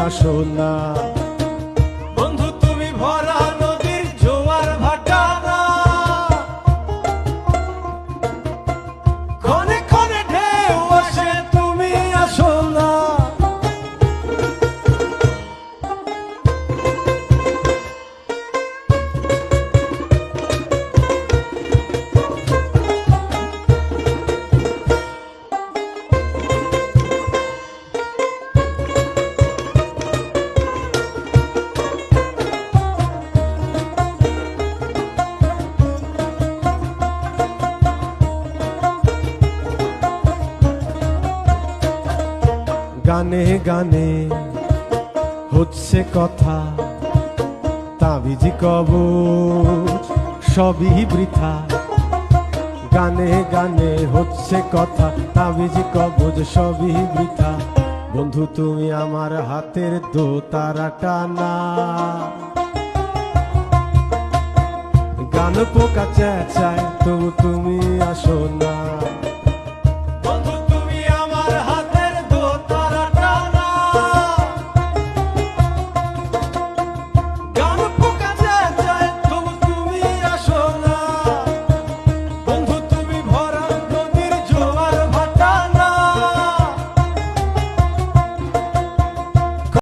আসো না। বন্ধু তুমি ভরা নদীর জোয়ার ভাটা না, ক্ষণে ক্ষণে ঢেউ আসে তুমি আসো না। গানে গানে হচ্ছে কথা, তাবিজি কবচ সবই বৃথা। গানে গানে হচ্ছে কথা, তাবিজি কবচ সবই বৃথা। বন্ধু তুমি আমার হাতের দোতারাটা না। গান পোকা চেঁচায় তবু তুমি আসো না।